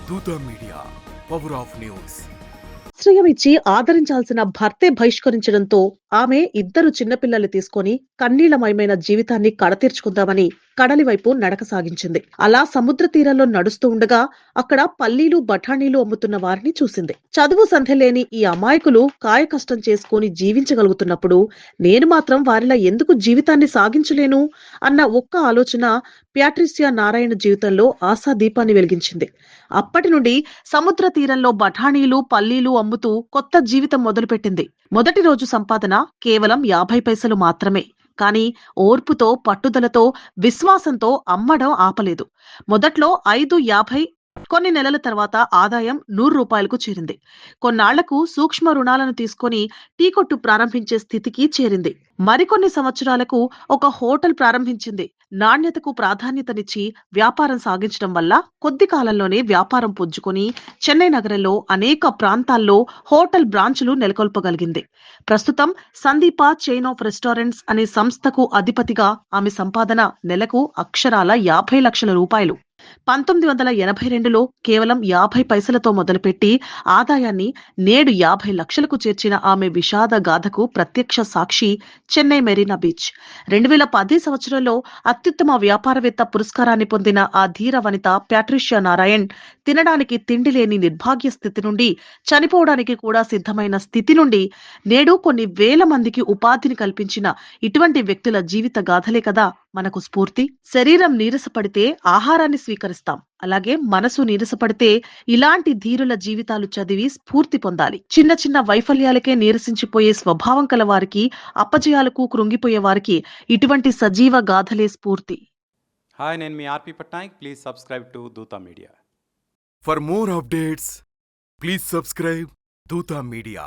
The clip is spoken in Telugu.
దూత మీడియా, పవర్ ఆఫ్ న్యూస్. ఆశ్రయం ఇచ్చి ఆదరించాల్సిన భర్తే బహిష్కరించడంతో ఆమె ఇద్దరు చిన్నపిల్లలు తీసుకొని కన్నీళ్లమయమైన జీవితాన్ని కడతీర్చుకుందామని కడలి వైపు నడక సాగించింది. అలా సముద్ర తీరంలో నడుస్తూ ఉండగా అక్కడ పల్లీలు బఠానీలు అమ్ముతున్న వారిని చూసింది. చదువు సంధ్య లేని ఈ అమాయకులు కాయకష్టం చేసుకుని జీవించగలుగుతున్నప్పుడు నేను మాత్రం వారిలా ఎందుకు జీవితాన్ని సాగించలేను అన్న ఒక్క ఆలోచన ప్యాట్రిసియా నారాయణ జీవితంలో ఆశాదీపాన్ని వెలిగించింది. అప్పటి నుండి సముద్ర తీరంలో బఠానీలు పల్లీలు అమ్ముతూ కొత్త జీవితం మొదలుపెట్టింది. మొదటి రోజు సంపాదన కేవలం 50 పైసలు మాత్రమే. కానీ ఓర్పుతో, పట్టుదలతో, విశ్వాసంతో అమ్మడం ఆపలేదు. మొదట్లో 5, 50, కొన్ని నెలల తర్వాత ఆదాయం 100 రూపాయలకు చేరింది. కొన్నాళ్లకు సూక్ష్మ రుణాలను తీసుకొని టీ కొట్టు ప్రారంభించే స్థితికి చేరింది. మరికొన్ని సంవత్సరాలకు ఒక హోటల్ ప్రారంభించింది. నాణ్యతకు ప్రాధాన్యతనిచ్చి వ్యాపారం సాగించడం వల్ల కొద్ది కాలంలోనే వ్యాపారం పుంజుకొని చెన్నై నగరంలో అనేక ప్రాంతాల్లో హోటల్ బ్రాంచులు నెలకొల్పగలిగింది. ప్రస్తుతం సందీప చైన్ ఆఫ్ రెస్టారెంట్స్ అనే సంస్థకు అధిపతిగా ఆమె సంపాదన నెలకు అక్షరాల 50 లక్షల రూపాయలు. 1982లో కేవలం 50 పైసలతో మొదలుపెట్టి ఆదాయాన్ని నేడు 50 లక్షలకు చేర్చిన ఆమె విషాద గాథకు ప్రత్యక్ష సాక్షి చెన్నై మెరీనా బీచ్. 2010 సంవత్సరంలో అత్యుత్తమ వ్యాపారవేత్త పురస్కారాన్ని పొందిన ఆ ధీర వనిత ప్యాట్రిషియా నారాయణ్ తినడానికి తిండి లేని నిర్భాగ్య స్థితి నుండి, చనిపోవడానికి కూడా సిద్ధమైన స్థితి నుండి నేడు కొన్ని వేల మందికి ఉపాధిని కల్పించిన ఇటువంటి వ్యక్తుల జీవిత గాథలే కదా మనకు స్ఫూర్తి. శరీరం నీరసపడితే ఆహారాన్ని స్వీకరిస్తాం. అలాగే మనసు నీరసపడితే ఇలాంటి ధీరుల జీవితాలు చదివి స్ఫూర్తి పొందాలి. చిన్న చిన్న వైఫల్యాలకే నీరసించిపోయే స్వభావం కల వారికి, అపజయాలకు కృంగిపోయే వారికి ఇటువంటి సజీవ గాథలే స్ఫూర్తి. హాయ్, నేను మీ ఆర్పి పట్నాయక్. ప్లీజ్ సబ్స్క్రైబ్ టు దూత media. For more updates, please subscribe దూత మీడియా.